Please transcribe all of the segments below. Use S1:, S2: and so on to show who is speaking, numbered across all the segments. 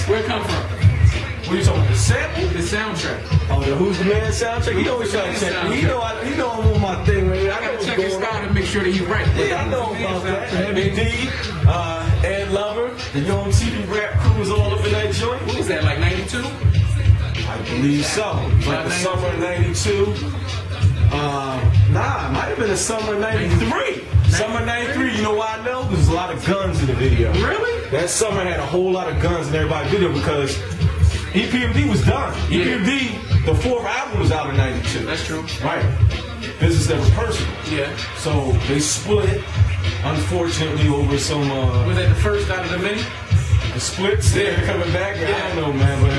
S1: Where it come from?
S2: What are you talking about? The sample?
S1: The soundtrack.
S2: Oh, the Who's the Man soundtrack? He always trying to check me. You know I'm on my thing, man.
S1: I gotta check his style to make sure that he's right.
S2: Yeah, I know about that. Heavy D, Ed Lover, the Young TV rap crew was all up in that joint.
S1: What was that, like 92?
S2: I believe so. Like the summer of 92. Nah, it might have been the summer of 93. Summer 93, you know why I know? Because there's a lot of guns in the video.
S1: Really?
S2: That summer had a whole lot of guns in everybody's video because EPMD was done.
S1: Yeah.
S2: EPMD, the 4th album was out in 92.
S1: That's true.
S2: Right. Business Never Personal.
S1: Yeah.
S2: So they split, unfortunately, over some...
S1: was that the first out of the many?
S2: The splits, they're coming back. Yeah. I don't know, man, but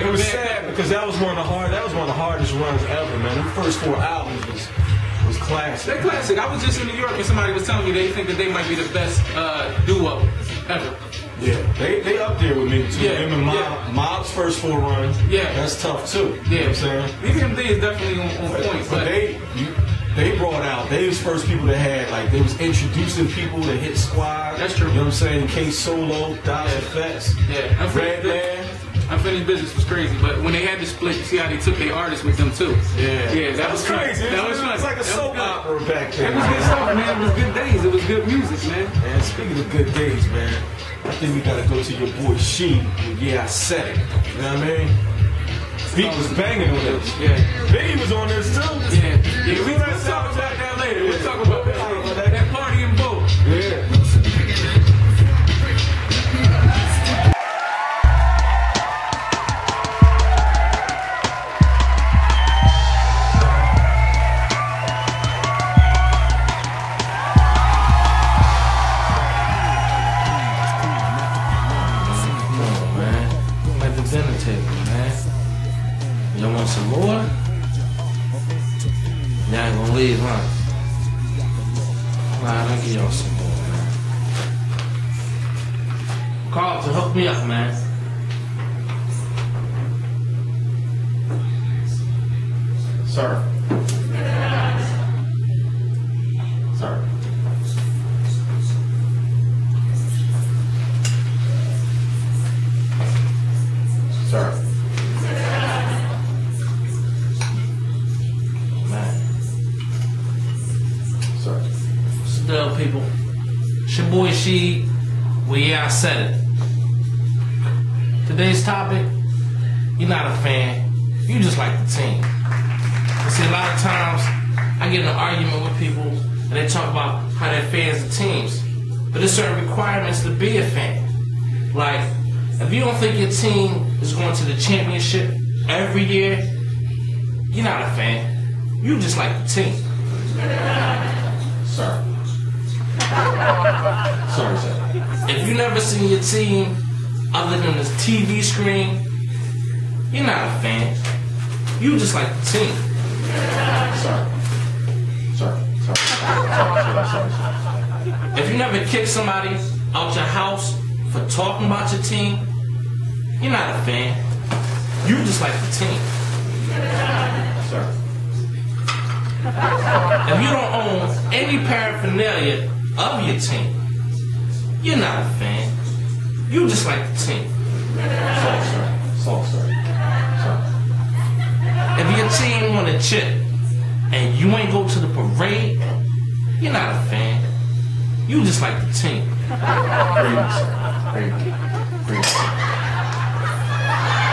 S2: it was sad because that was one of the hardest runs ever, man. The first 4 albums was classic.
S1: They're classic. I was just in New York and somebody was telling me they think that they might be the best duo ever.
S2: Yeah, they up there with me too.
S1: Yeah.
S2: Him and Mob's first 4 runs.
S1: Yeah,
S2: that's tough too.
S1: Yeah,
S2: you know what I'm saying?
S1: EPMD is definitely on point.
S2: But they brought out, they was first people that had, like, they was introducing people to Hit Squad.
S1: That's true.
S2: You know what I'm saying? K Solo, Dice Effects.
S1: Yeah, Unfinished Business was crazy, but when they had to split, you see how they took their artists with them too.
S2: Yeah,
S1: that was
S2: crazy.
S1: That was fun.
S2: It was like a soap opera back then.
S1: It was good stuff, man. It was good days. It was good music, man.
S2: And speaking of good days, man, I think we gotta go to your boy She. Yeah, I said it. You know what I mean? Beat was banging on this.
S1: Yeah.
S2: Biggie was on this too.
S1: Yeah. We'll talk about that later. We'll talk about that party and boat.
S2: Yeah.
S3: Y'all want some more? Y'all ain't gonna leave, huh? Nah, I'll give y'all some more, man. Carlton, hook me up, man. Sir. Sir. Sir. Still, people, it's your boy She. Well, yeah, I said it. Today's topic, you're not a fan, you just like the team. You see, a lot of times I get in an argument with people and they talk about how they're fans of teams, but there's certain requirements to be a fan. Like, if you don't think your team is going to the championship every year, you're not a fan, you just like the team. Sorry. Sorry, sir. If you never seen your team other than the TV screen, you're not a fan. You just like the team. Sorry. If you never kicked somebody out your house for talking about your team, you're not a fan. You just like the team. Sorry. If you don't own any paraphernalia of your team, you're not a fan. You just like the team. Sorry. If your team won a chip and you ain't go to the parade, you're not a fan. You just like the team.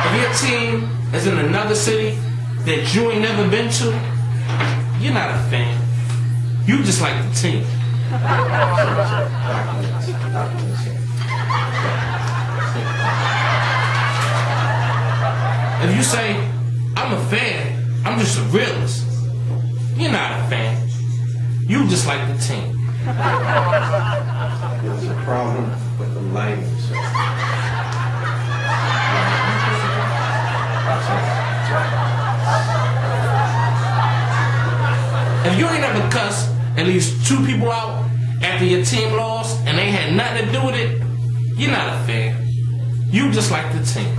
S3: If your team is in another city that you ain't never been to, you're not a fan. You just like the team. If you say, I'm a fan, I'm just a realist, you're not a fan. You just like the team.
S2: There's a problem with The lighting. So.
S3: If you ain't ever cussed at least 2 people out after your team lost and they had nothing to do with it, you're not a fan. You just like the team.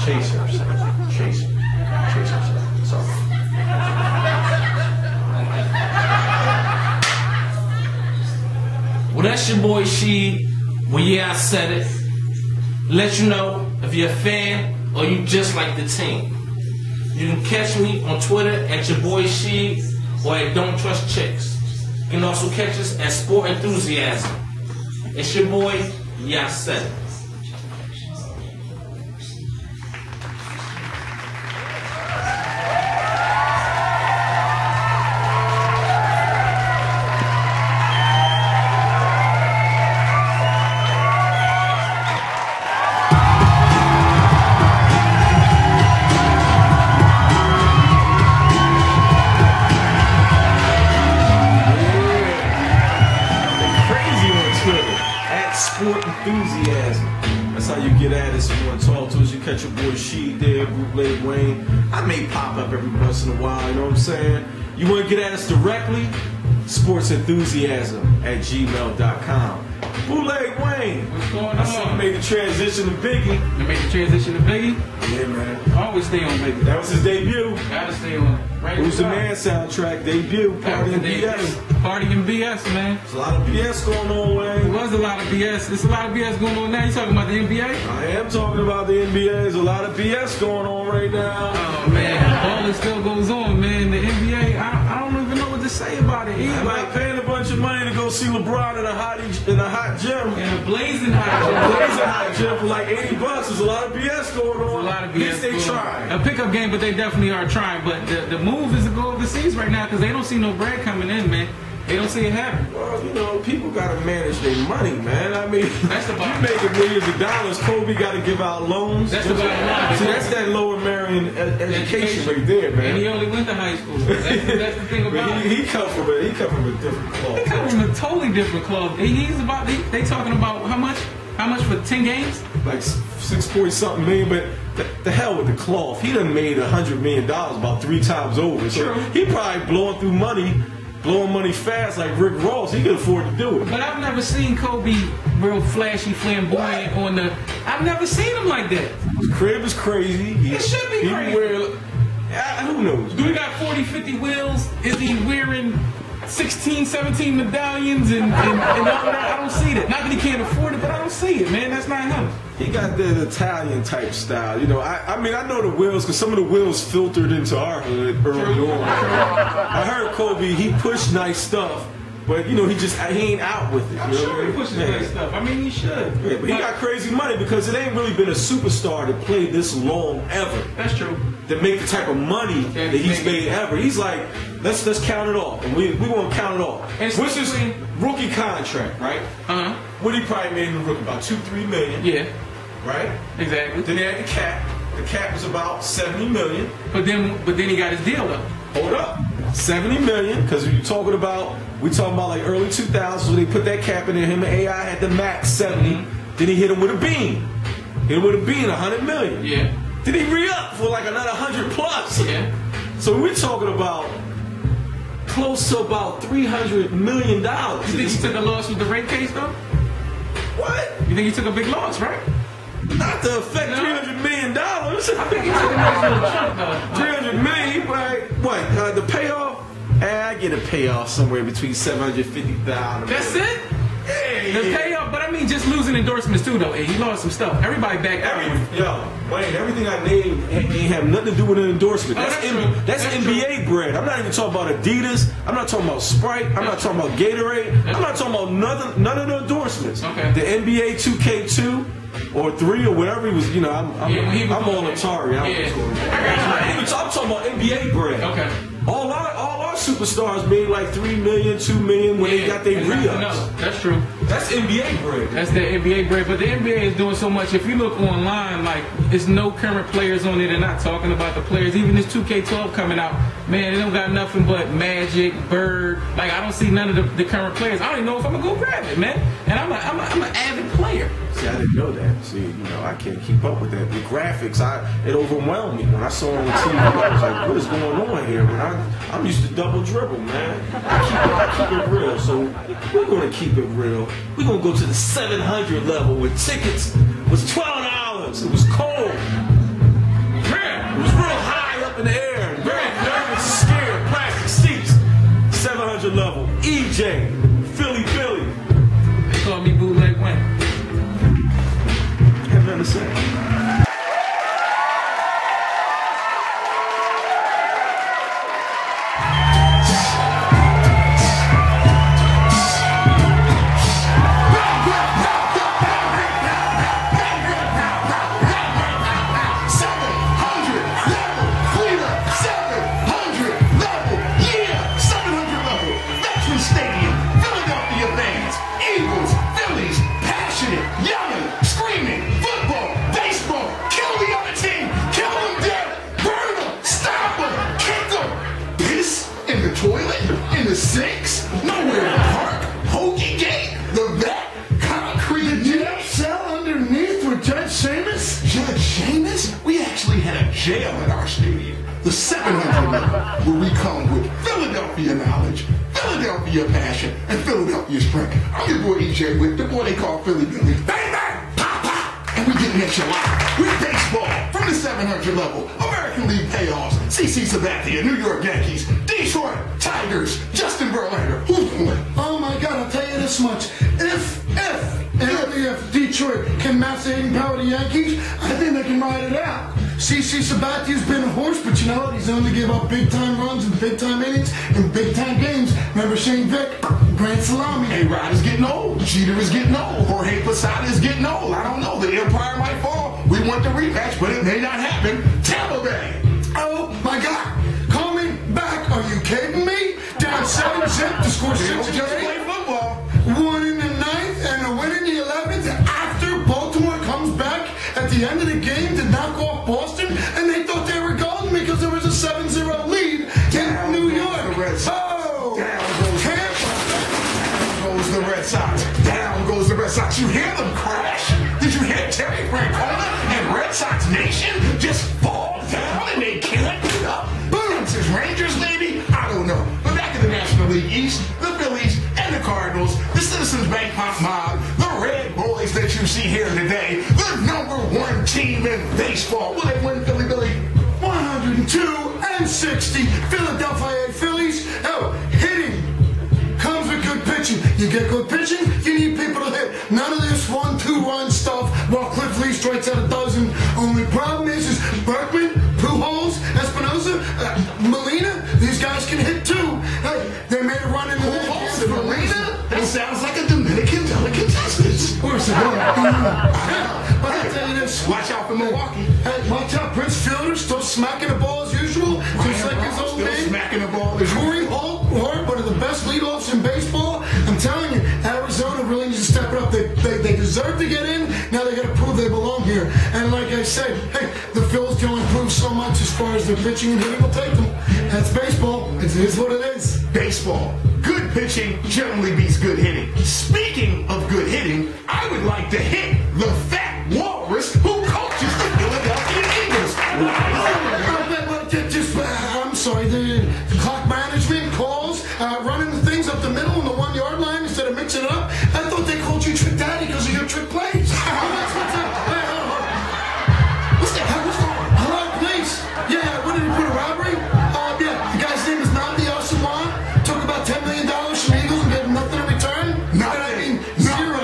S2: Chasers. Sorry.
S3: Well, that's your boy Sheed. Well, yeah, I said it. Let you know if you're a fan or you just like the team. You can catch me on Twitter at your boy Sheed or at Don't Trust Chicks. You can also catch us at Sport Enthusiasm. It's your boy, yeah, I said it.
S2: Sport Enthusiasm. That's how you get at us. If you want to talk to us, you catch your boy Sheed there, Bootleg Wayne. I may pop up every once in a while, you know what I'm saying? You want to get at us directly? sportsenthusiasm@gmail.com. Bootleg Wayne.
S1: What's going
S2: I see you
S1: on?
S2: made the transition to Biggie.
S1: You made the transition to Biggie?
S2: Yeah, man.
S1: I always stay on Biggie.
S2: That was his debut.
S1: Gotta stay on. Right.
S2: Who's the Man soundtrack debut. Party and BS.
S1: Party and BS, man.
S2: There's a lot of BS going on,
S1: There
S2: Wayne.
S1: was a lot of BS. There's a lot of BS going on now. You talking about the NBA?
S2: I am talking about the NBA. There's a lot of BS going on right now.
S1: Oh man, all this still goes on, man. The NBA, I don't even know what to say about it. He's
S2: I'm
S1: like
S2: not paying a bunch of money to go see LeBron in a hot gym.
S1: in a blazing hot.
S2: Blazing hot gym for like $80. There's a lot of BS going on.
S1: A lot of BS.
S2: Yes, they
S1: going on.
S2: try.
S1: A pickup game, but they definitely are trying. But the move is to go overseas right now because they don't see no bread coming in, man. They don't see it happen.
S2: Well, you know, people gotta manage their money, man. I mean,
S1: That's the bottom
S2: you making millions of dollars. Kobe gotta give out loans.
S1: That's the bottom line.
S2: See, that's that lower Marion education right there, man.
S1: And he only went to high school. That's the thing about it.
S2: He come from a different cloth.
S1: He come from a totally different club. They talking about how much for 10 games?
S2: Like 6-point-something million, but the hell with the cloth. He done made $100 million about 3 times over. So
S1: True.
S2: he probably blowing money fast like Rick Ross. He could afford to do it.
S1: But I've never seen Kobe real flashy, flamboyant on the. I've never seen him like that.
S2: His crib is crazy.
S1: It should be crazy.
S2: Who knows?
S1: Do he got 40, 50 wheels? Is he wearing 16, 17 medallions and all that? I don't see that. Not that he can't afford it, but I don't see it, man. That's not him.
S2: He got that Italian type style. You know, I mean, I know the wheels because some of the wheels filtered into our hood early on. I heard Kobe, he pushed nice stuff, but you know, he ain't out with it.
S1: I'm
S2: you know
S1: sure
S2: what I
S1: he
S2: mean?
S1: pushes that stuff. I mean, he should.
S2: Yeah, but he got crazy money because it ain't really been a superstar that played this long ever.
S1: That's true.
S2: That make the type of money that he's made ever. He's like, let's count it off, and we want to count it off.
S1: And
S2: What's his rookie contract, right?
S1: Uh-huh.
S2: What he probably made in the rookie, about $2-3 million.
S1: Yeah,
S2: Right?
S1: exactly.
S2: Then he had the cap. The cap was about $70 million.
S1: But then he got his deal though.
S2: Hold up. $70 million, because we talking about like early 2000s when they put that cap in there. Him and AI had the max 70. Then he hit him with a beam. Hit him with a beam, $100 million.
S1: Yeah.
S2: Then he re-up for like another 100 plus.
S1: Yeah.
S2: So we're talking about close to about $300 million.
S1: You think he took a loss with the rape case though?
S2: What?
S1: You think he took a big loss, right?
S2: Not to affect $300 million.
S1: I think he took a nice little chunk though.
S2: $300 million, right? What? The payoff? I get a payoff somewhere between $750,000.
S1: That's it?
S2: Yeah,
S1: The payoff, but I mean just losing endorsements too though. Hey, he lost some stuff. Everybody back
S2: Wayne, everything I named ain't have nothing to do with an endorsement.
S1: Oh,
S2: That's
S1: true.
S2: That's NBA bread. I'm not even talking about Adidas. I'm not talking about Sprite. I'm not talking about Gatorade. I'm not talking about none of the endorsements.
S1: Okay.
S2: The NBA 2K2 or 3 or whatever he was. You know, I'm
S1: when he was
S2: all
S1: on
S2: Atari.
S1: there. Yeah.
S2: I'm talking about NBA bread.
S1: Okay.
S2: All our superstars made like $3 million, $2 million when they got their re-ups.
S1: No, that's true.
S2: That's NBA bread.
S1: That's the NBA bread. But the NBA is doing so much. If you look online, like, it's no current players on it. They're not talking about the players. Even this 2K12 coming out, man, they don't got nothing but Magic, Bird. Like, I don't see none of the current players. I don't even know if I'm going to go grab it, man. And I'm an avid player.
S2: See, I didn't know that. See, I can't keep up with that. The graphics, it overwhelmed me. When I saw it on TV, I was like, what is going on here? When I'm used to double dribble, man. I keep it real. So we're going to keep it real. We're going to go to the 700 level where tickets was $12. It was cold. Man, it was real high up in the air. Very nervous, scared, plastic seats. 700 level. EJ, Philly.
S1: They call me Bootleg Wayne.
S2: Have nothing to say.
S4: Six, nowhere to park, Hokey Gate, the vet, concrete, the jail cell underneath with Judge Seamus. Judge Seamus? We actually had a jail at our stadium. The 700 level, where we come with Philadelphia knowledge, Philadelphia passion, and Philadelphia strength. I'm your boy EJ with the boy they call Philly Billy. Bang bang, pop pop, and we getting at you live with baseball from the 700 level. American League payoffs, CC Sabathia, New York Yankees, Detroit Tigers, Justin Verlander. Who's going?
S5: Oh my God, I'll tell you this much. If Detroit can match the hitting power of the Yankees, I think they can ride it out. CC Sabathia's been a horse, but you know what? He's only give up big-time runs in big-time innings in big-time games. Remember Shane Vick? Grand Salami.
S4: A-Rod is getting old. Jeter is getting old. Jorge Posada is getting old. I don't know. The Empire might fall. We want the rematch, but it may not happen. Tampa Bay.
S5: Oh my God. Coming back. Are you kidding me? Down 7-0 to score 6
S4: Just play football.
S5: 1 in the 9th and a win in the 11th after Baltimore comes back at the end of the game to knock off Boston, and they thought they were golden because there was a 7-0 lead in New York.
S4: The Red Sox.
S5: Oh!
S4: Down goes the Red Sox. Down goes the Red Sox. You hear them crash? Did you hear Terry Francona and Red Sox Nation just fall down and they can't get up? Boom! It's Rangers, maybe? I don't know. But back in the National League East, the Phillies and the Cardinals, the Citizens Bank Pop Mob, the Red Boys that you see here today, the #1 team in baseball. Will they win, Philly Billy?
S5: 102-60. Philadelphia Phillies. Oh, hitting comes with good pitching. You get good pitching, you need people to hit. None of this 1-2 run stuff while Cliff Lee strikes out a dozen. Only problem is Berkman, Pujols, Espinosa, Molina. These guys can hit too. Hey, they made a run in the
S4: Pujols and Molina? That sounds like a Dominican delicatessen.
S5: Where's the ball? But I tell you this.
S4: Watch out for Milwaukee.
S5: Hey, watch out, Prince Fielder still smacking the ball as usual, just like his old
S4: Still
S5: man.
S4: smacking the ball.
S5: Corey Hart, one of the best leadoffs in baseball. I'm telling you, Arizona really needs to step it up. They deserve to get in. Now they got to prove they belong here. And like I said, hey, the Phils can only prove so much as far as their pitching and hitting will take them. That's baseball. It is what it is.
S4: Baseball. Good pitching generally beats good hitting. Speaking of good hitting, I would like to hit the fat walrus who coaches the Philadelphia Eagles.
S5: I'm sorry, the clock management calls, running the things up the middle on the 1 yard line instead of mixing it up. I thought they called you Trick Daddy because of your trick plays. What's that? What's going on? Hello, police. Yeah, what did he put a robbery? Yeah, the guy's name is Namdi Al-Sawan. Took about $10 million from Eagles and gave him nothing in return.
S4: Nothing.
S5: Zero.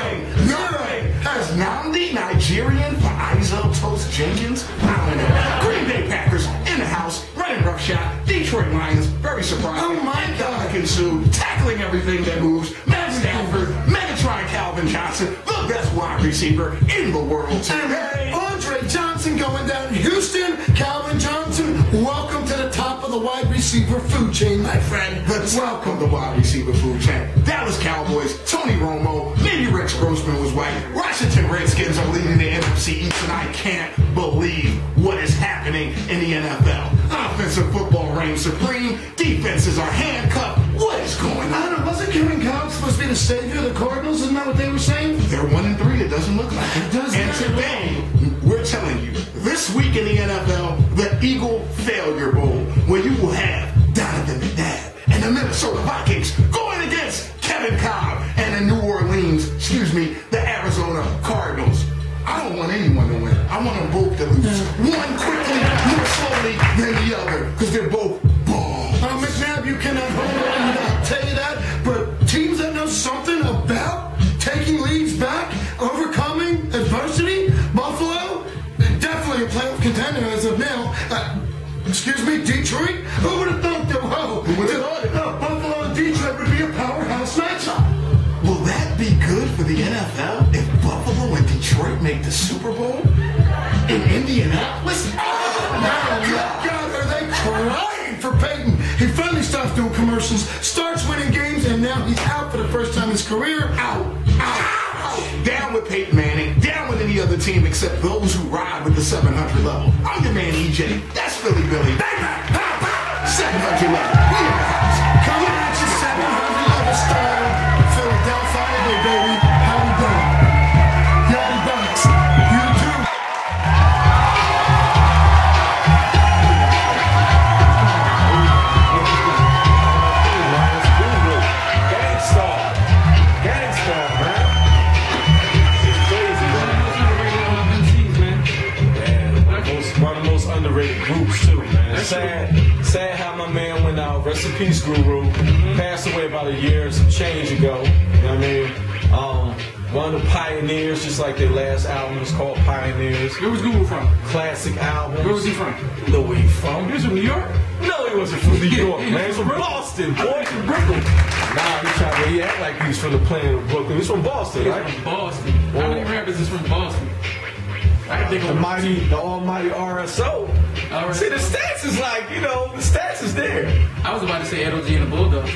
S4: Has Namdi Nigerian for Izzo Toast Jenkins? I don't know. Green Bay Packers in the house, running roughshod. Detroit Lions, very surprising.
S5: Oh my God.
S4: Sue, tackling everything that moves. Matt Stafford, Megatron Calvin Johnson, the best wide receiver in the world today.
S5: Andre Johnson going down. Houston, Calvin Johnson, welcome to the top of the wide receiver receiver food chain, my friend.
S4: Let's welcome the wide receiver food chain. Dallas Cowboys, Tony Romo, maybe Rex Grossman was right. Washington Redskins are leading the NFC East, and I can't believe what is happening in the NFL. Offensive football reigns supreme. Defenses are handcuffed. What is going
S5: I
S4: on?
S5: don't know, wasn't Kevin Cobb supposed to be the savior of the Cardinals? Isn't that what they were saying?
S4: They're 1-3. It doesn't look like it.
S5: doesn't.
S4: And today, we're telling you, this week in the NFL, the Eagle Failure Bowl, where you will have Donovan McNabb and the Minnesota Vikings going against Kevin Cobb and the the Arizona Cardinals. I don't want anyone to win. I want them both to lose. One quickly, more slowly than the other, because they're both balls.
S5: McNabb, you cannot hold on. I'll tell you that. But teams that know something about taking leads back, overcoming adversity, Buffalo, definitely a playoff contender as of now. Excuse me, Detroit? Who would have thought that, Buffalo and Detroit would be a powerhouse matchup?
S4: Will that be good for the NFL if Buffalo and Detroit make the Super Bowl? In Indianapolis?
S5: God, are they crying for Peyton? He finally stops doing commercials, starts winning games, and now he's out for the first time in his career. Out.
S4: Down with Peyton Manning, down with any other team except those who ride with the 700 level. I'm your man EJ, that's Philly Billy. Bang, bang, pow, pow, 700 level. We in the house.
S5: Coming at you 700 level style. Philadelphia, hey baby, how we doing? Yachty Bucks, you too.
S2: Gangstar, man. It's crazy, man. One of the most underrated groups too, man. Sad how my man went out. Rest in peace, Guru. Passed away about a year and some change ago. You know what I mean? One of the pioneers, just like their last album was called Pioneers.
S1: Where was Guru from?
S2: Classic album.
S1: Where was he from?
S2: Know where he from?
S1: He was from New York?
S2: No, he wasn't from New York, man. He's from Boston, boy.
S1: From Brooklyn.
S2: Nah, he act like he was from the planet of Brooklyn. He's from Boston, right?
S1: He's from Boston. How many rappers is from Boston? I can think of
S2: The almighty RSO.
S1: RSO.
S2: See, the stats is like, the stats is there.
S1: I was about to say LG and the Bulldogs.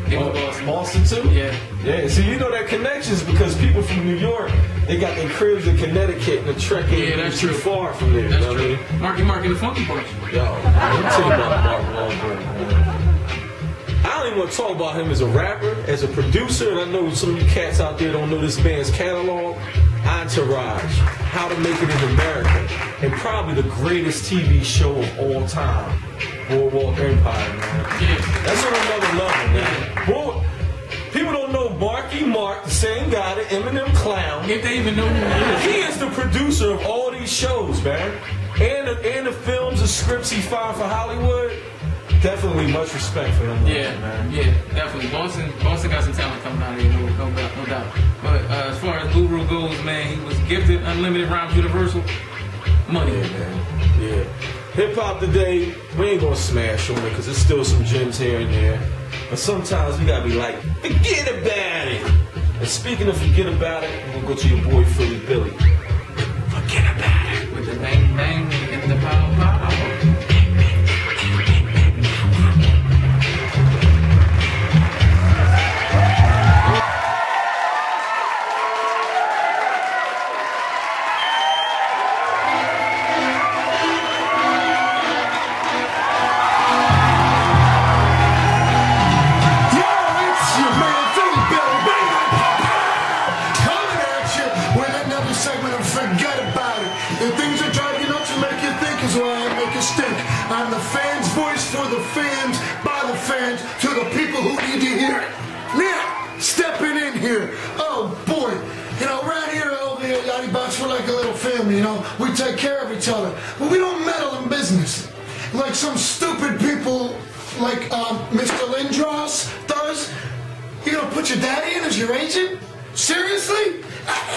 S1: They was Boston.
S2: Boston too?
S1: Yeah.
S2: Yeah, see, that connections because people from New York, they got their cribs in Connecticut and the trek ain't too far from there.
S1: That's
S2: you know
S1: true.
S2: what I mean?
S1: Marky and the Funky Bunch.
S2: Yo, let me tell you about Mark Wahlberg, man. I don't even want to talk about him as a rapper, as a producer, and I know some of you cats out there don't know this band's catalog. Entourage, How to Make It in America, and probably the greatest TV show of all time, Boardwalk Empire, man.
S1: Yeah.
S2: That's on another level, man. People don't know Marky Mark, the same guy, the Eminem clown.
S1: If they even know who
S2: He is the producer of all these shows, man. And the films and scripts he found for Hollywood. Definitely much respect for him.
S1: Man. Yeah, definitely. Boston got some talent coming out of here, no doubt. But as far as Guru goes, man, he was gifted unlimited rhymes universal money.
S2: Yeah, man. Yeah. Hip hop today, we ain't gonna smash on it because there's still some gems here and there. But sometimes we gotta be like, forget about it. And speaking of forget about it, we're gonna go to your boy Philly Billy. Forget about it.
S1: With the bang bang and the pow pow.
S5: I'm the fans' voice for the fans, by the fans, to the people who need to hear it. Now, stepping in here. Oh boy, around here over here, Yachty Box, we're like a little family, We take care of each other, but we don't meddle in business. Like some stupid people, like Mr. Lindros does. You gonna put your daddy in as your agent? Seriously?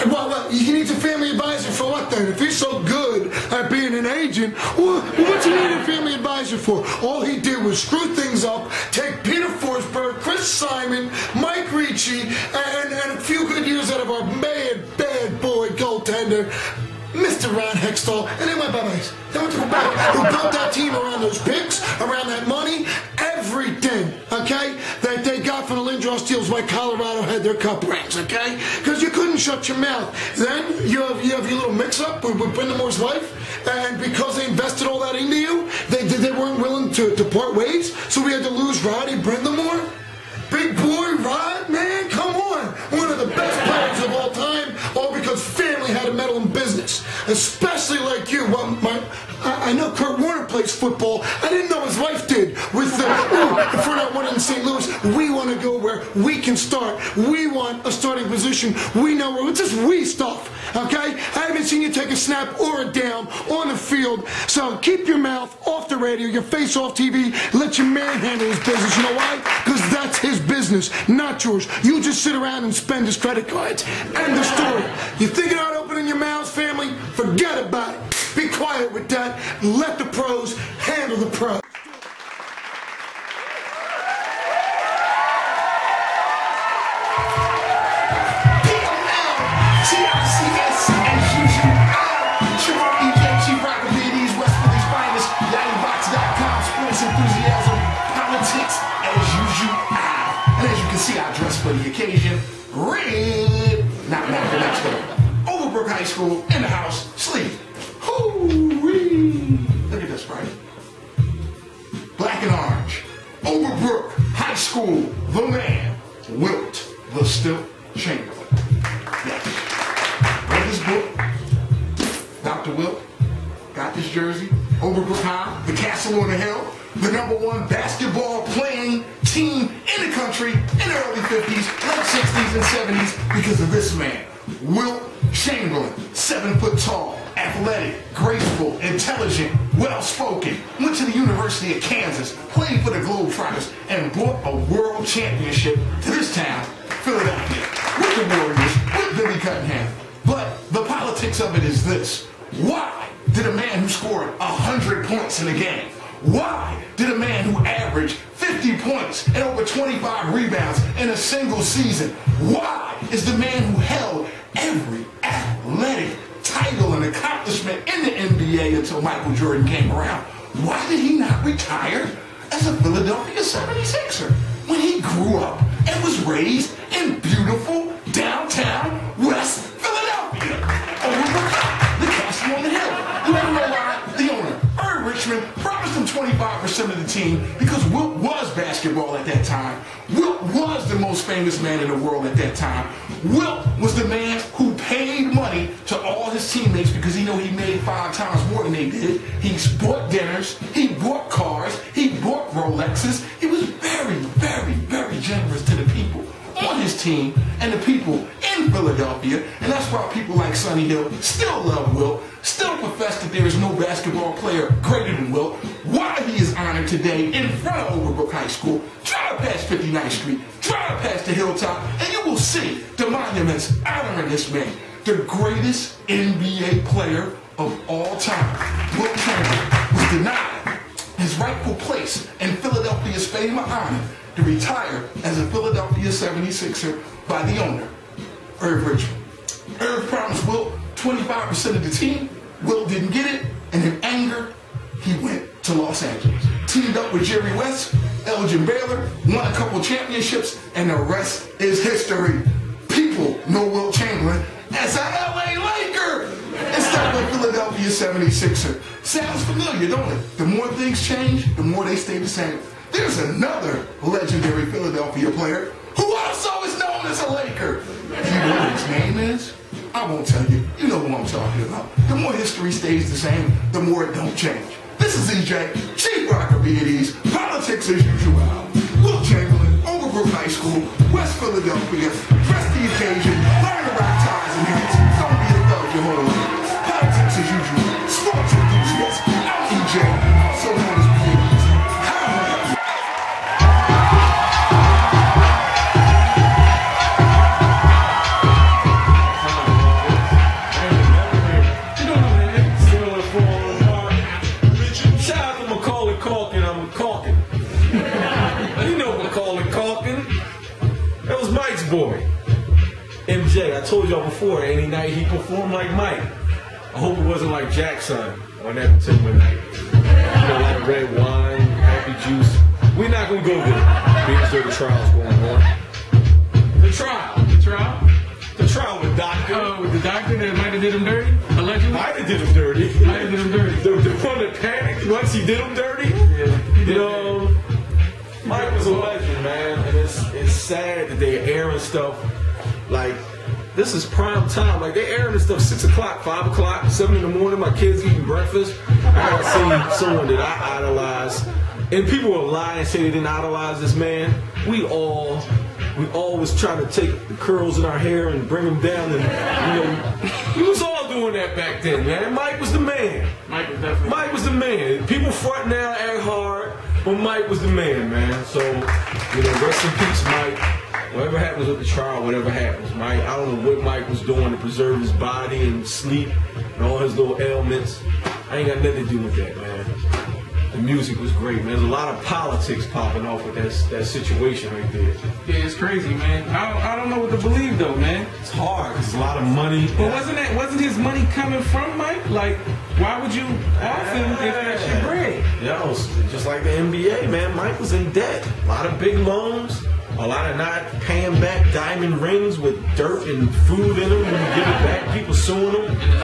S5: Well, you need a family advisor for what then? If he's so good at being an agent, what you need a family advisor for? All he did was screw things up, take Peter Forsberg, Chris Simon, Mike Ricci, and a few good years out of our bad boy goaltender, Mr. Ron Hextall, and then my buddies. They went to go back. Who built that team around those picks, around that money, everything, okay, that they got from the Lindros deals why Colorado had their cup rings, okay? Because you couldn't shut your mouth. Then you have your little mix-up with Brindamore's life, and because they invested all that into you, they weren't willing to part ways, so we had to lose Roddy Brindamore. Big boy Rod, man, come on. One of the best players of all time, all because family had a meddle in business. Especially like you. Well, I know Kurt Warner plays football. I didn't know his wife did. With the, if we're not winning in St. Louis, we want to go where we can start. We want a starting position. We know where, it's just we stuff, okay? I haven't seen you take a snap or a down on the field. So keep your mouth off the radio, your face off TV. Let your man handle his business. You know why? Because that's his business, not yours. You just sit around and spend his credit cards. End of story. You thinking about opening your mouths, family? Forget about it. Be quiet with that. Let the pros handle the pros.
S4: Enthusiasm, politics, as usual. And as you can see, I dress for the occasion. Red, not the next door. Overbrook High School, in the house, sleep. Hoo-wee. Look at this, right? Black and orange. Overbrook High School, the man, Wilt, the stilt Chamberlain. Yes. Read this book, Dr. Wilt, got this jersey. Overbrook High, the castle on the hill. The #1 basketball playing team in the country in the early 50s, late 60s and 70s because of this man, Wilt Chamberlain, 7 foot tall, athletic, graceful, intelligent, well-spoken, went to the University of Kansas, played for the Globetrotters, and brought a world championship to this town, Philadelphia, with the Warriors, with Billy Cunningham. But the politics of it is this. Why did a man who scored 100 points in a game, why did a man who averaged 50 points and over 25 rebounds in a single season, why is the man who held every athletic title and accomplishment in the NBA until Michael Jordan came around, why did he not retire as a Philadelphia 76er when he grew up and was raised in beautiful downtown West Philadelphia? Overbrook, the castle on the hill. You never know why the owner, Richmond, promised him 25% of the team because Wilt was basketball at that time. Wilt was the most famous man in the world at that time. Wilt was the man who paid money to all his teammates because he knew he made 5 times more than they did. He bought dinners, he bought cars, he bought Rolexes. He was very, very, very generous to the people on his team and the people in Philadelphia, and that's why people like Sonny Hill still love Wilt, still profess that there is no basketball player greater than Wilt. Why he is honored today in front of Overbrook High School. Drive past 59th Street, drive past the Hilltop, and you will see the monuments honoring this man, the greatest NBA player of all time. Wilt Chamberlain was denied his rightful place in Philadelphia's fame and honor to retire as a Philadelphia 76er by the owner, Irv Richmond. Irv promised Wilt 25% of the team. Wilt didn't get it, and in anger, he went to Los Angeles. Teamed up with Jerry West, Elgin Baylor, won a couple championships, and the rest is history. People know Wilt Chamberlain as a LA Laker instead of a Philadelphia 76er. Sounds familiar, don't it? The more things change, the more they stay the same. There's another legendary Philadelphia player who also is known as a Laker. If you know what his name is, I won't tell you. You know who I'm talking about. The more history stays the same, the more it don't change. This is EJ, Chief Rocker B&E's, politics as usual. Wilt Chamberlain, Overbrook High School, West Philadelphia. Dress the occasion, learn to rock ties and hats. Don't be a thug your whole life. Politics as usual. Sports enthusiast. I'm EJ, also known as B&E's.
S2: Boy, MJ, I told y'all before, any night he performed like Mike. I hope it wasn't like Jackson on that particular night. You know, like red wine, happy juice. We're not gonna go there because there are the trials going on.
S1: The trial.
S2: The trial with Doctor.
S1: Oh, with the doctor that might have did him dirty? Allegedly?
S2: Might have did him dirty.
S1: Might have did him dirty.
S2: The one that panicked once he did him dirty.
S1: Yeah, he did.
S2: You know, Mike was a legend, man, and it's sad that they're airing stuff like this is prime time. Like they're airing this stuff 6 o'clock, 5 o'clock, 7 in the morning. My kids eating breakfast. I gotta see someone that I idolize, and people will lie and say they didn't idolize this man. We always try to take the curls in our hair and bring them down, and you know, we was all doing that back then, man. Mike was the man.
S1: Mike was definitely.
S2: Mike was the man. People front now, act hard, but Mike was the man, man. So, you know, rest in peace, Mike. Whatever happens with the trial, whatever happens, Mike. I don't know what Mike was doing to preserve his body and sleep and all his little ailments. I ain't got nothing to do with that, man. The music was great, man. There's a lot of politics popping off with that situation right there.
S1: Yeah, it's crazy, man. I don't know what to believe though, man.
S2: It's hard because it's a lot of money.
S1: But wasn't his money coming from Mike? Like, why would you off him if that's your bread?
S2: Yo, just like the NBA, man. Mike was in debt. A lot of big loans. A lot of not paying back diamond rings with dirt and food in them and give it back. People suing him.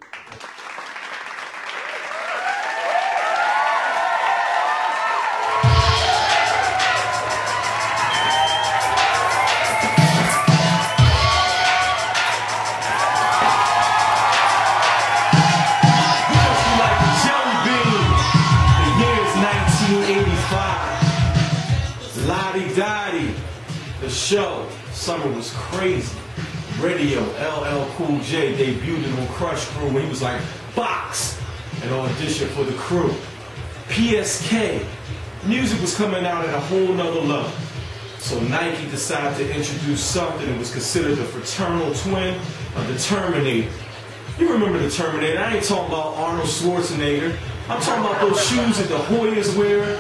S2: The show, summer was crazy. Radio, LL Cool J debuted on Crush Crew when he was like, box, and audition for the crew. PSK, music was coming out at a whole nother level. So Nike decided to introduce something that was considered the fraternal twin of the Terminator. You remember the Terminator? I ain't talking about Arnold Schwarzenegger. I'm talking about those shoes that the Hoyas wear,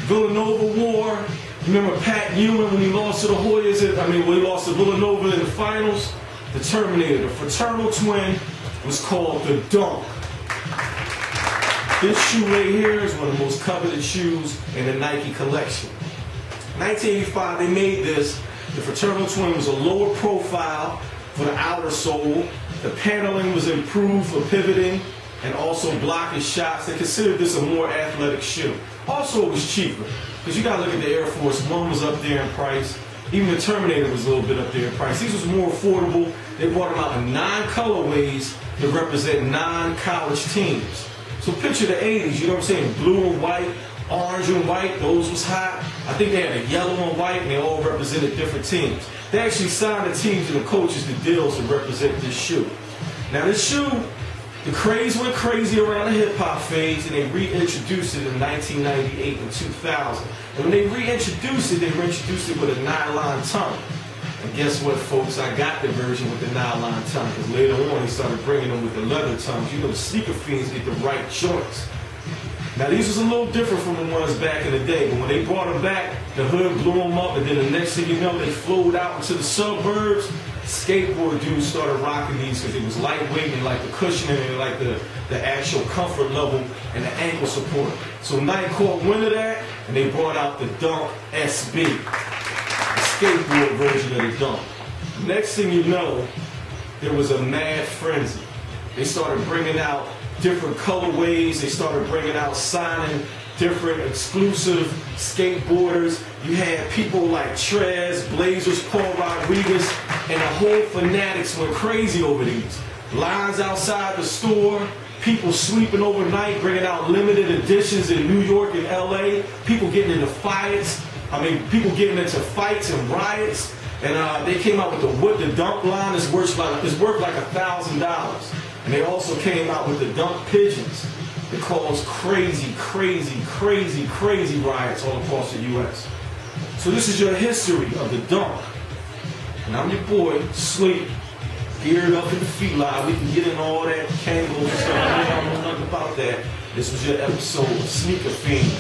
S2: Villanova wore. Remember Pat Ewing when he lost to the Hoyas, when he lost to Villanova in the finals? The Terminator, the fraternal twin, was called the Dunk. This shoe right here is one of the most coveted shoes in the Nike collection. 1985, they made this. The fraternal twin was a lower profile for the outer sole. The paneling was improved for pivoting and also blocking shots. They considered this a more athletic shoe. Also, it was cheaper. Because you gotta look at the Air Force. One was up there in price. Even the Terminator was a little bit up there in price. These was more affordable. They brought them out in 9 colorways to represent 9 college teams. So picture the 80s, you know what I'm saying? Blue and white, orange and white, those was hot. I think they had a yellow and white, and they all represented different teams. They actually signed the teams and the coaches the deals to represent this shoe. Now this shoe, the craze went crazy around the hip-hop phase, and they reintroduced it in 1998 and 2000. And when they reintroduced it, they reintroduced it with a nylon tongue. And guess what, folks? I got the version with the nylon tongue, because later on they started bringing them with the leather tongues. You know, the sneaker fiends get the right joints. Now, these was a little different from the ones back in the day, but when they brought them back, the hood blew them up, and then the next thing you know, they flowed out into the suburbs. Skateboard dudes started rocking these because it was lightweight and like the cushioning and like the actual comfort level and the ankle support. So Nike caught wind of that, and they brought out the Dunk SB, the skateboard version of the Dunk. Next thing you know, there was a mad frenzy. They started bringing out different colorways. They started bringing out signing different exclusive skateboarders. You had people like Trez, Blazers, Paul Rodriguez, and the whole fanatics went crazy over these. Lines outside the store, people sleeping overnight, bringing out limited editions in New York and LA, people getting into fights. People getting into fights and riots. And they came out with the Dunk line is worth like $1,000. And they also came out with the Dunk pigeons that caused crazy riots all across the U.S. So this is your history of the Dunk. And I'm your boy, Sleep, geared up in the feet line. We can get in all that Kangol and stuff. I don't know nothing about that. This was your episode of Sneaker Fiend.